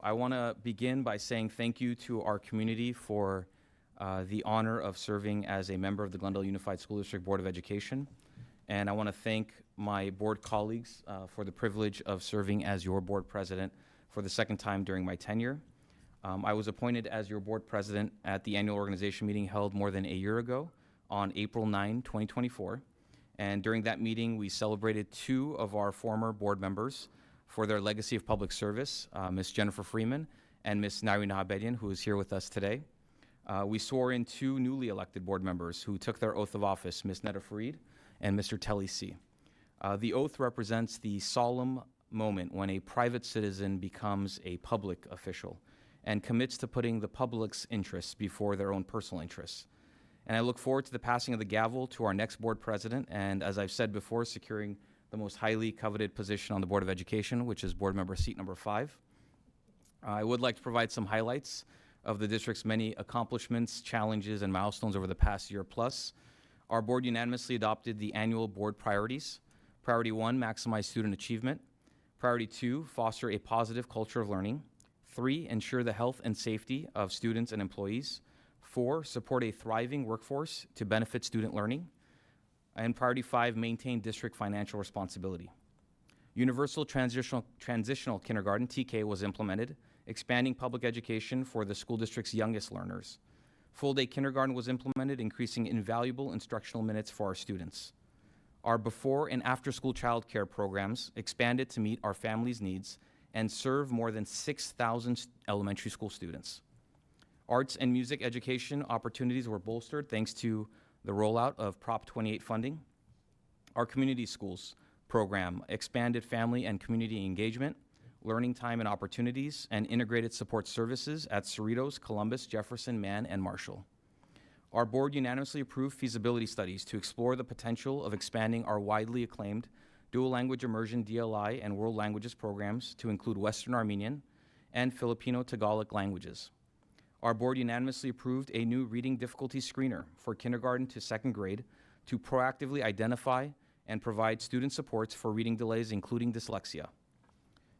I want to begin by saying thank you to our community for the honor of serving as a member of the Glendale Unified School District Board of Education. And I want to thank my board colleagues for the privilege of serving as your board president for the second time during my tenure. I was appointed as your board president at the annual organization meeting held more than a year ago on April 9, 2024. And during that meeting, we celebrated two of our former board members for their legacy of public service, Ms. Jennifer Freeman and Ms. Nairina Abedian, who is here with us today. We swore in two newly elected board members who took their oath of office, Ms. Netta Farid and Mr. Telly C. The oath represents the solemn moment when a private citizen becomes a public official and commits to putting the public's interests before their own personal interests. And I look forward to the passing of the gavel to our next board president, and as I've said before, securing the most highly coveted position on the Board of Education, which is board member seat number 5. I would like to provide some highlights of the district's many accomplishments, challenges, and milestones over the past year plus. Our board unanimously adopted the annual board priorities. Priority 1, maximize student achievement. Priority 2, foster a positive culture of learning. 3, ensure the health and safety of students and employees. 4, support a thriving workforce to benefit student learning. And priority 5, maintain district financial responsibility. Universal transitional kindergarten, TK, was implemented, expanding public education for the school district's youngest learners. Full-day kindergarten was implemented, increasing invaluable instructional minutes for our students. Our before and after-school childcare programs expanded to meet our families' needs and serve more than 6,000 elementary school students. Arts and music education opportunities were bolstered thanks to the rollout of Prop 28 funding. Our community schools program expanded family and community engagement, learning time and opportunities, and integrated support services at Cerritos, Columbus, Jefferson, Mann, and Marshall. Our board unanimously approved feasibility studies to explore the potential of expanding our widely acclaimed dual language immersion DLI and world languages programs to include Western Armenian and Filipino Tagalog languages. Our board unanimously approved a new reading difficulty screener for kindergarten to second grade to proactively identify and provide student supports for reading delays, including dyslexia.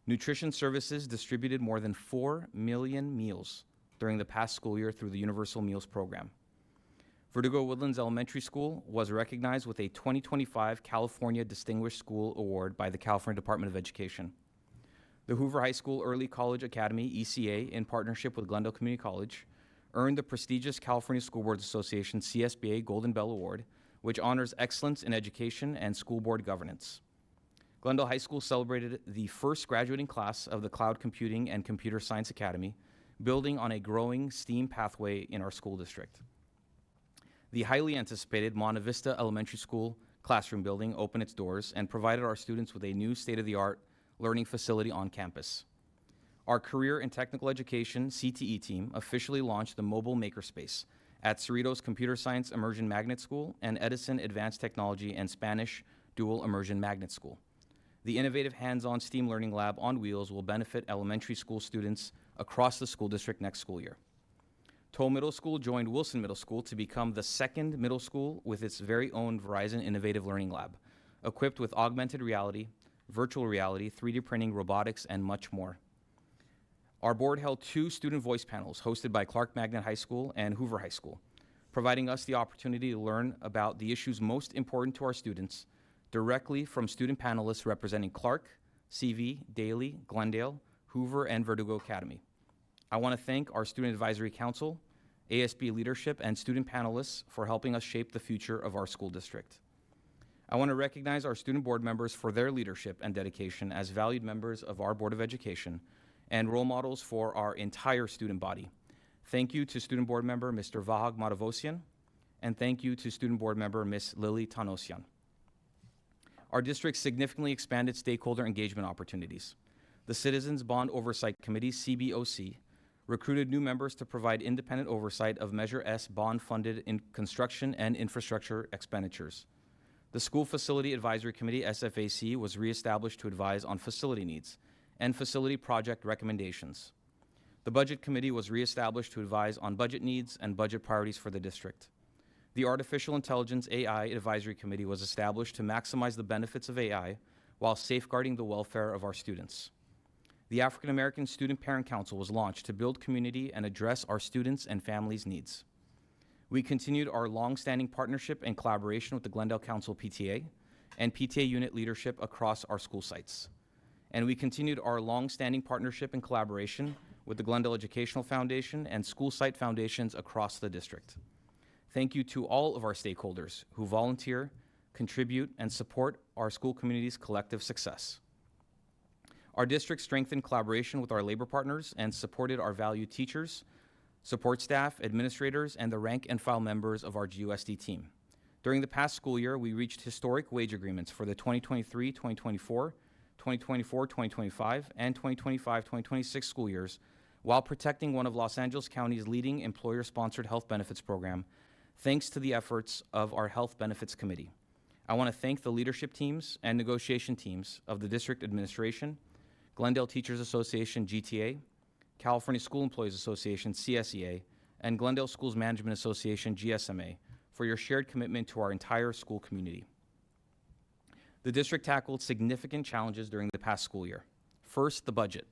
Nutrition services distributed more than 4 million meals during the past school year through the Universal Meals Program. Verdugo Woodlands Elementary School was recognized with a 2025 California Distinguished School Award by the California Department of Education. The Hoover High School Early College Academy, ECA, in partnership with Glendale Community College, earned the prestigious California School Boards Association CSBA Golden Bell Award, which honors excellence in education and school board governance. Glendale High School celebrated the first graduating class of the Cloud Computing and Computer Science Academy, building on a growing STEAM pathway in our school district. The highly anticipated Monte Vista Elementary School classroom building opened its doors and provided our students with a new state-of-the-art learning facility on campus. Our Career and Technical Education CTE team officially launched the mobile makerspace at Cerritos Computer Science Immersion Magnet School and Edison Advanced Technology and Spanish Dual Immersion Magnet School. The innovative hands-on STEAM learning lab on wheels will benefit elementary school students across the school district next school year. Toll Middle School joined Wilson Middle School to become the second middle school with its very own Verizon Innovative Learning Lab, equipped with augmented reality, virtual reality, 3D printing, robotics, and much more. Our board held 2 student voice panels hosted by Clark Magnet High School and Hoover High School, providing us the opportunity to learn about the issues most important to our students directly from student panelists representing Clark, CV, Daly, Glendale, Hoover, and Verdugo Academy. I want to thank our Student Advisory Council, ASB leadership, and student panelists for helping us shape the future of our school district. I want to recognize our student board members for their leadership and dedication as valued members of our Board of Education and role models for our entire student body. Thank you to student board member Mr. Vahag Matavosian, and thank you to student board member Ms. Lily Tanosian. Our district significantly expanded stakeholder engagement opportunities. The Citizens Bond Oversight Committee, CBOC, recruited new members to provide independent oversight of Measure S bond-funded in construction and infrastructure expenditures. The School Facility Advisory Committee, SFAC, was reestablished to advise on facility needs and facility project recommendations. The Budget Committee was reestablished to advise on budget needs and budget priorities for the district. The Artificial Intelligence AI Advisory Committee was established to maximize the benefits of AI while safeguarding the welfare of our students. The African American Student Parent Council was launched to build community and address our students' and families' needs. We continued our long-standing partnership and collaboration with the Glendale Council PTA and PTA unit leadership across our school sites. And we continued our long-standing partnership and collaboration with the Glendale Educational Foundation and school site foundations across the district. Thank you to all of our stakeholders who volunteer, contribute, and support our school community's collective success. Our district strengthened collaboration with our labor partners and supported our valued teachers, support staff, administrators, and the rank and file members of our GUSD team. During the past school year, we reached historic wage agreements for the 2023-2024, 2024-2025, and 2025-2026 school years, while protecting one of Los Angeles County's leading employer-sponsored health benefits program, thanks to the efforts of our Health Benefits Committee. I want to thank the leadership teams and negotiation teams of the district administration, Glendale Teachers Association, GTA, California School Employees Association, CSEA, and Glendale Schools Management Association, GSMA, for your shared commitment to our entire school community. The district tackled significant challenges during the past school year. First, the budget.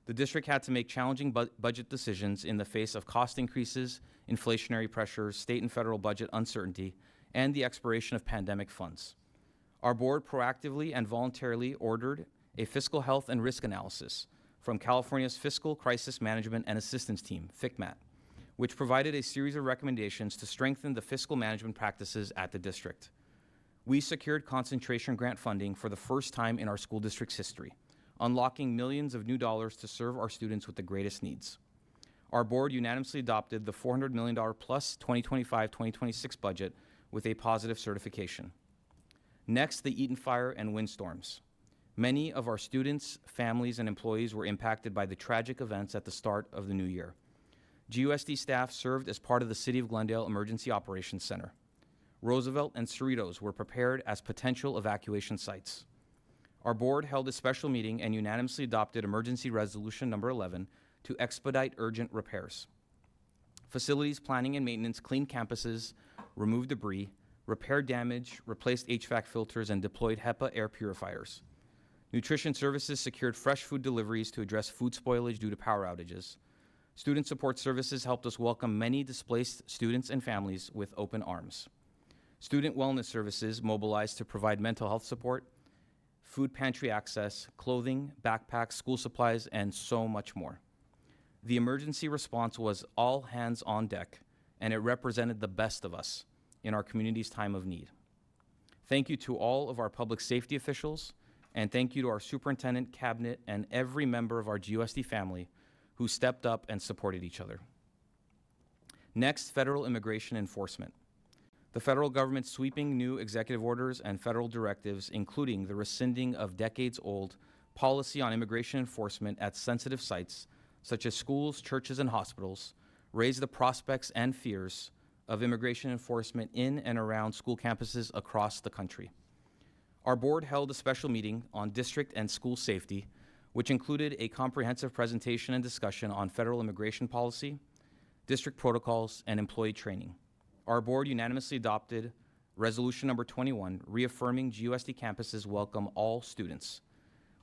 The district had to make challenging budget decisions in the face of cost increases, inflationary pressures, state and federal budget uncertainty, and the expiration of pandemic funds. Our board proactively and voluntarily ordered a fiscal health and risk analysis from California's Fiscal Crisis Management and Assistance Team, FCMAT, which provided a series of recommendations to strengthen the fiscal management practices at the district. We secured concentration grant funding for the first time in our school district's history, unlocking millions of new dollars to serve our students with the greatest needs. Our board unanimously adopted the $400 million plus 2025-2026 budget with a positive certification. Next, the Eaton fire and windstorms. Many of our students, families, and employees were impacted by the tragic events at the start of the new year. GUSD staff served as part of the City of Glendale Emergency Operations Center. Roosevelt and Cerritos were prepared as potential evacuation sites. Our board held a special meeting and unanimously adopted Emergency Resolution Number 11 to expedite urgent repairs. Facilities planning and maintenance cleaned campuses, removed debris, repaired damage, replaced HVAC filters, and deployed HEPA air purifiers. Nutrition services secured fresh food deliveries to address food spoilage due to power outages. Student support services helped us welcome many displaced students and families with open arms. Student wellness services mobilized to provide mental health support, food pantry access, clothing, backpacks, school supplies, and so much more. The emergency response was all hands on deck, and it represented the best of us in our community's time of need. Thank you to all of our public safety officials, and thank you to our superintendent, cabinet, and every member of our GUSD family who stepped up and supported each other. Next, federal immigration enforcement. The federal government's sweeping new executive orders and federal directives, including the rescinding of decades-old policy on immigration enforcement at sensitive sites, such as schools, churches, and hospitals, raised the prospects and fears of immigration enforcement in and around school campuses across the country. Our board held a special meeting on district and school safety, which included a comprehensive presentation and discussion on federal immigration policy, district protocols, and employee training. Our board unanimously adopted Resolution Number 21, reaffirming GUSD campuses welcome all students.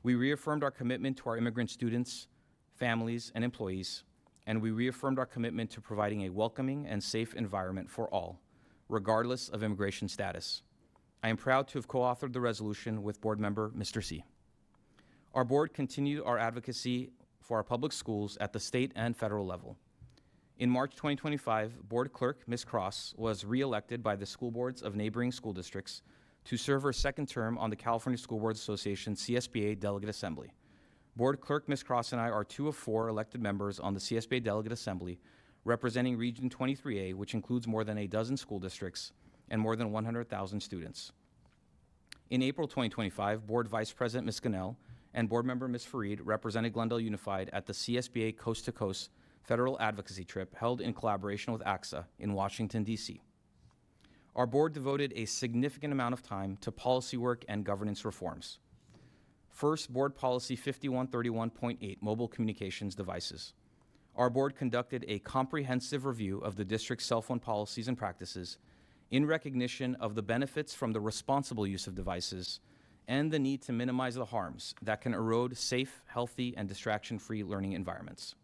We reaffirmed our commitment to our immigrant students, families, and employees, and we reaffirmed our commitment to providing a welcoming and safe environment for all, regardless of immigration status. I am proud to have co-authored the resolution with board member Mr. C. Our board continued our advocacy for our public schools at the state and federal level. In March 2025, Board Clerk Ms. Cross was re-elected by the school boards of neighboring school districts to serve her second term on the California School Boards Association CSBA Delegate Assembly. Board Clerk Ms. Cross and I are 2 of 4 elected members on the CSBA Delegate Assembly, representing Region 23A, which includes more than a dozen school districts and more than 100,000 students. In April 2025, Board Vice President Ms. Ganell and Board Member Ms. Fareed represented Glendale Unified at the CSBA Coast to Coast Federal Advocacy Trip held in collaboration with AXA in Washington, D.C. Our board devoted a significant amount of time to policy work and governance reforms. First, Board Policy 5131.8, Mobile Communications Devices. Our board conducted a comprehensive review of the district's cell phone policies and practices in recognition of the benefits from the responsible use of devices and the need to minimize the harms that can erode safe, healthy, and distraction-free learning environments.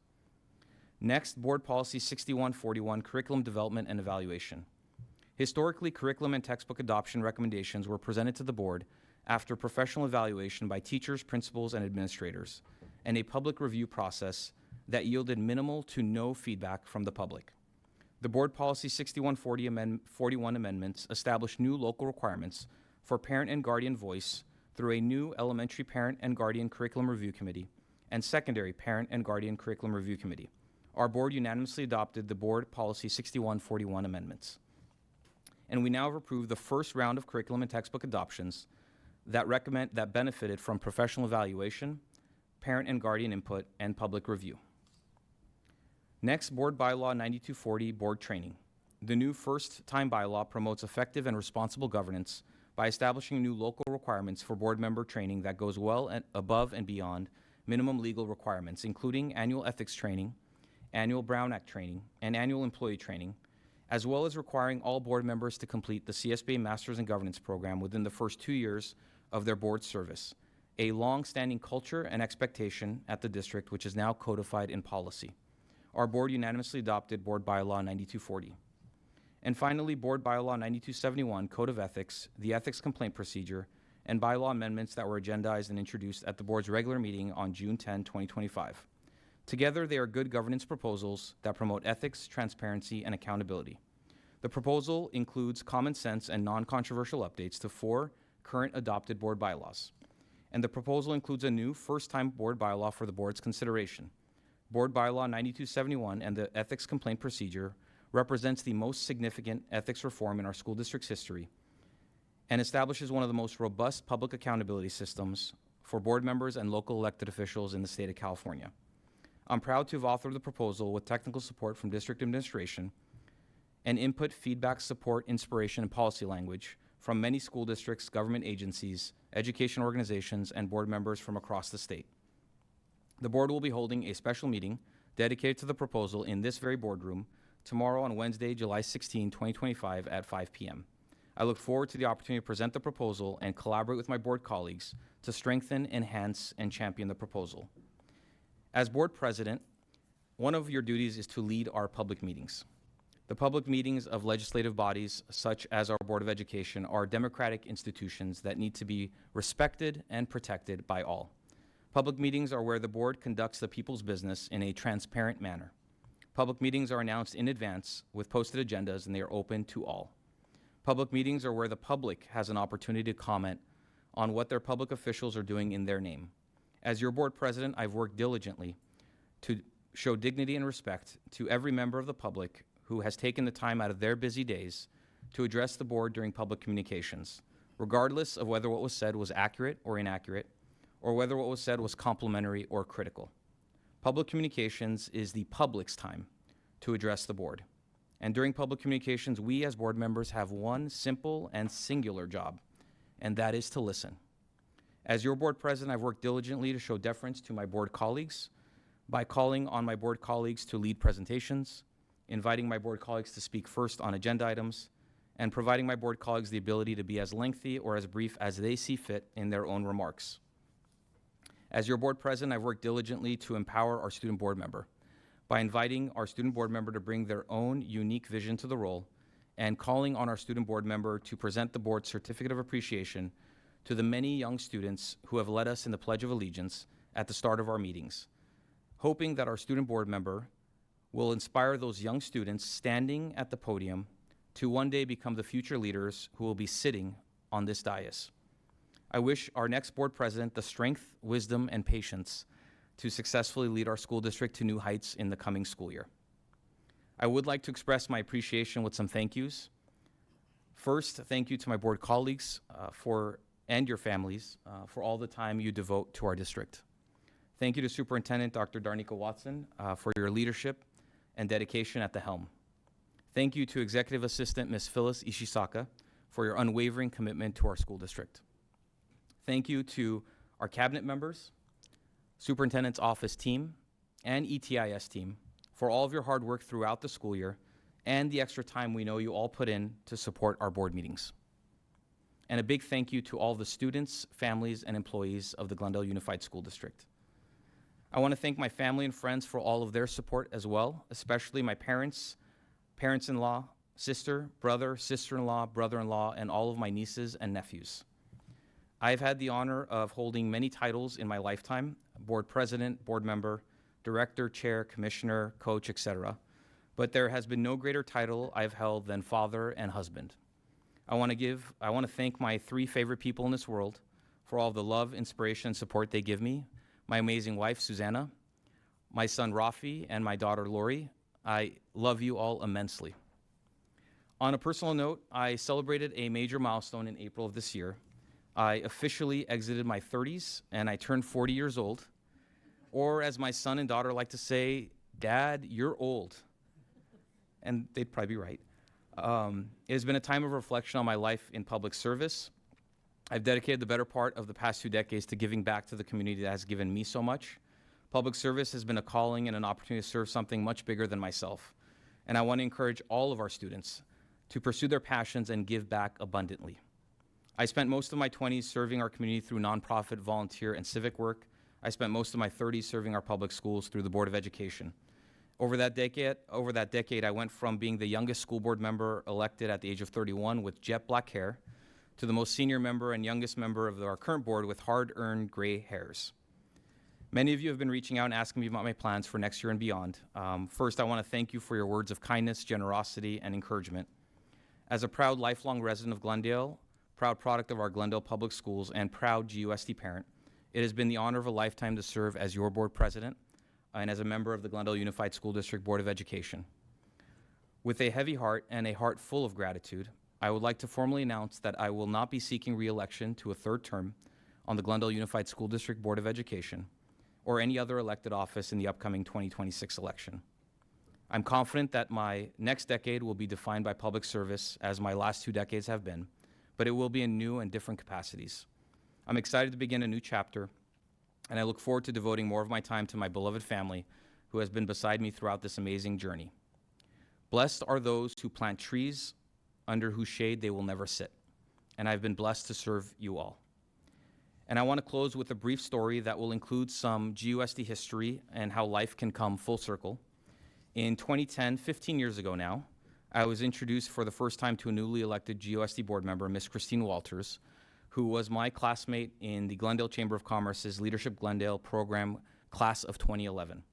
Next, Board Policy 6141, Curriculum Development and Evaluation. Historically, curriculum and textbook adoption recommendations were presented to the board after professional evaluation by teachers, principals, and administrators, and a public review process that yielded minimal to no feedback from the public. The Board Policy 6141 amendments established new local requirements for parent and guardian voice through a new elementary parent and guardian curriculum review committee and secondary parent and guardian curriculum review committee. Our board unanimously adopted the Board Policy 6141 amendments. And we now have approved the first round of curriculum and textbook adoptions that benefited from professional evaluation, parent and guardian input, and public review. Next, Board Bylaw 9240, Board Training. The new first-time bylaw promotes effective and responsible governance by establishing new local requirements for board member training that goes well and above and beyond minimum legal requirements, including annual ethics training, annual Brown Act training, and annual employee training, as well as requiring all board members to complete the CSBA Masters in Governance program within the first 2 years of their board service, a long-standing culture and expectation at the district which is now codified in policy. Our board unanimously adopted Board Bylaw 9240. And finally, Board Bylaw 9271, Code of Ethics, the Ethics Complaint Procedure, and bylaw amendments that were agendized and introduced at the board's regular meeting on June 10, 2025. Together, they are good governance proposals that promote ethics, transparency, and accountability. The proposal includes common sense and non-controversial updates to 4 current adopted board bylaws. And the proposal includes a new first-time board bylaw for the board's consideration. Board Bylaw 9271 and the Ethics Complaint Procedure represents the most significant ethics reform in our school district's history and establishes one of the most robust public accountability systems for board members and local elected officials in the state of California. I'm proud to have authored the proposal with technical support from district administration and input, feedback, support, inspiration, and policy language from many school districts, government agencies, education organizations, and board members from across the state. The board will be holding a special meeting dedicated to the proposal in this very boardroom tomorrow on Wednesday, July 16, 2025 at 5 p.m. I look forward to the opportunity to present the proposal and collaborate with my board colleagues to strengthen, enhance, and champion the proposal. As board president, one of your duties is to lead our public meetings. The public meetings of legislative bodies, such as our Board of Education, are democratic institutions that need to be respected and protected by all. Public meetings are where the board conducts the people's business in a transparent manner. Public meetings are announced in advance with posted agendas, and they are open to all. Public meetings are where the public has an opportunity to comment on what their public officials are doing in their name. As your board president, I've worked diligently to show dignity and respect to every member of the public who has taken the time out of their busy days to address the board during public communications, regardless of whether what was said was accurate or inaccurate, or whether what was said was complimentary or critical. Public communications is the public's time to address the board. And during public communications, we as board members have one simple and singular job, and that is to listen. As your board president, I've worked diligently to show deference to my board colleagues by calling on my board colleagues to lead presentations, inviting my board colleagues to speak first on agenda items, and providing my board colleagues the ability to be as lengthy or as brief as they see fit in their own remarks. As your board president, I've worked diligently to empower our student board member by inviting our student board member to bring their own unique vision to the role and calling on our student board member to present the board's certificate of appreciation to the many young students who have led us in the Pledge of Allegiance at the start of our meetings, hoping that our student board member will inspire those young students standing at the podium to one day become the future leaders who will be sitting on this dais. I wish our next board president the strength, wisdom, and patience to successfully lead our school district to new heights in the coming school year. I would like to express my appreciation with some thank yous. First, thank you to my board colleagues and your families for all the time you devote to our district. Thank you to Superintendent Dr. Darnika Watson for your leadership and dedication at the helm. Thank you to Executive Assistant Ms. Phyllis Ishisaka for your unwavering commitment to our school district. Thank you to our cabinet members, Superintendent's office team, and ETIS team for all of your hard work throughout the school year and the extra time we know you all put in to support our board meetings. And a big thank you to all the students, families, and employees of the Glendale Unified School District. I want to thank my family and friends for all of their support as well, especially my parents, parents-in-law, sister, brother, sister-in-law, brother-in-law, and all of my nieces and nephews. I've had the honor of holding many titles in my lifetime: board president, board member, director, chair, commissioner, coach, etc. But there has been no greater title I've held than father and husband. I want to thank my three favorite people in this world for all the love, inspiration, and support they give me: my amazing wife, Susanna, my son, Rafi, and my daughter, Lori. I love you all immensely. On a personal note, I celebrated a major milestone in April of this year. I officially exited my 30s, and I turned 40 years old. Or as my son and daughter like to say, "Dad, you're old." And they'd probably be right. It has been a time of reflection on my life in public service. I've dedicated the better part of the past 2 decades to giving back to the community that has given me so much. Public service has been a calling and an opportunity to serve something much bigger than myself. And I want to encourage all of our students to pursue their passions and give back abundantly. I spent most of my 20s serving our community through nonprofit, volunteer, and civic work. I spent most of my 30s serving our public schools through the Board of Education. Over that decade, I went from being the youngest school board member elected at the age of 31 with jet black hair to the most senior member and youngest member of our current board with hard-earned gray hairs. Many of you have been reaching out and asking me about my plans for next year and beyond. First, I want to thank you for your words of kindness, generosity, and encouragement. As a proud lifelong resident of Glendale, proud product of our Glendale Public Schools, and proud GUSD parent, it has been the honor of a lifetime to serve as your board president and as a member of the Glendale Unified School District Board of Education. With a heavy heart and a heart full of gratitude, I would like to formally announce that I will not be seeking re-election to a third term on the Glendale Unified School District Board of Education or any other elected office in the upcoming 2026 election. I'm confident that my next decade will be defined by public service, as my last 2 decades have been, but it will be in new and different capacities. I'm excited to begin a new chapter, and I look forward to devoting more of my time to my beloved family who has been beside me throughout this amazing journey. Blessed are those who plant trees under whose shade they will never sit, and I've been blessed to serve you all. And I want to close with a brief story that will include some GUSD history and how life can come full circle. In 2010, 15 years ago now, I was introduced for the first time to a newly elected GUSD board member, Ms. Christine Walters, who was my classmate in the Glendale Chamber of Commerce's Leadership Glendale program class of 2011.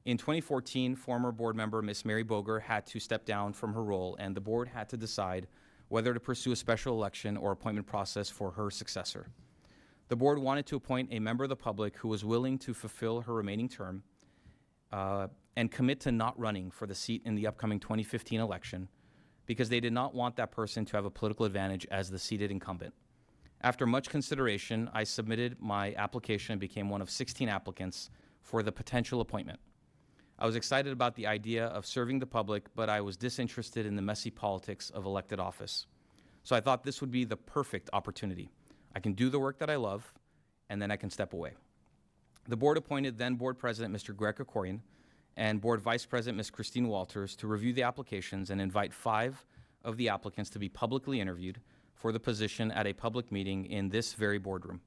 In 2014, former board member Ms. Mary Boger had to step down from her role, and the board had to decide whether to pursue a special election or appointment process for her successor. The board wanted to appoint a member of the public who was willing to fulfill her remaining term and commit to not running for the seat in the upcoming 2015 election because they did not want that person to have a political advantage as the seated incumbent. After much consideration, I submitted my application and became one of 16 applicants for the potential appointment. I was excited about the idea of serving the public, but I was disinterested in the messy politics of elected office. So I thought this would be the perfect opportunity. I can do the work that I love, and then I can step away. The board appointed then Board President Mr. Greg Krikorian and Board Vice President Ms. Christine Walters to review the applications and invite 5 of the applicants to be publicly interviewed for the position at a public meeting in this very boardroom.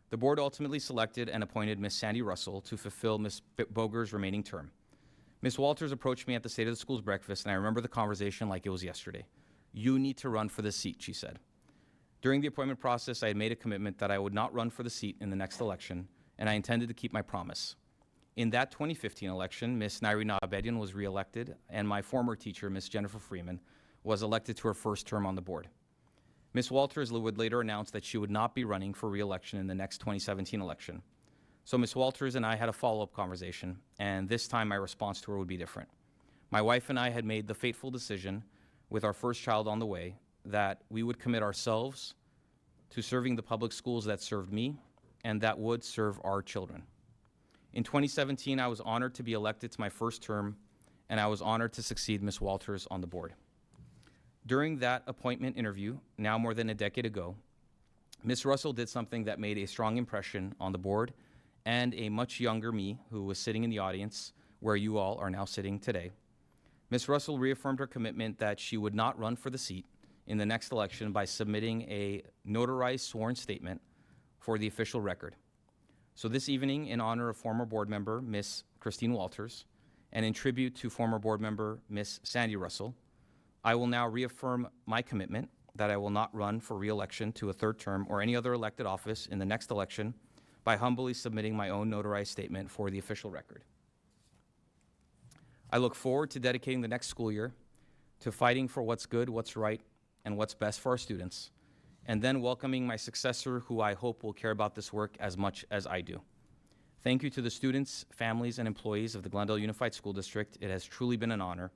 The board ultimately selected and appointed Ms. Sandy Russell to fulfill Ms. Boger's remaining term. Ms. Walters approached me at the State of the Schools breakfast, and I remember the conversation like it was yesterday. "You need to run for this seat," she said. During the appointment process, I had made a commitment that I would not run for the seat in the next election, and I intended to keep my promise. In that 2015 election, Ms. Nairina Abedian was reelected, and my former teacher, Ms. Jennifer Freeman, was elected to her first term on the board. Ms. Walters would later announce that she would not be running for re-election in the next 2017 election. So Ms. Walters and I had a follow-up conversation, and this time my response to her would be different. My wife and I had made the fateful decision, with our first child on the way, that we would commit ourselves to serving the public schools that served me and that would serve our children. In 2017, I was honored to be elected to my first term, and I was honored to succeed Ms. Walters on the board. During that appointment interview, now more than a decade ago, Ms. Russell did something that made a strong impression on the board and a much younger me who was sitting in the audience where you all are now sitting today. Ms. Russell reaffirmed her commitment that she would not run for the seat in the next election by submitting a notarized sworn statement for the official record. So this evening, in honor of former board member Ms. Christine Walters, and in tribute to former board member Ms. Sandy Russell, I will now reaffirm my commitment that I will not run for re-election to a third term or any other elected office in the next election by humbly submitting my own notarized statement for the official record. I look forward to dedicating the next school year to fighting for what's good, what's right, and what's best for our students, and then welcoming my successor, who I hope will care about this work as much as I do. Thank you to the students, families, and employees of the Glendale Unified School District. It has truly been an honor.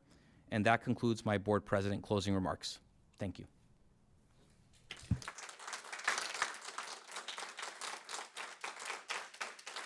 And that concludes my board president closing remarks. Thank you.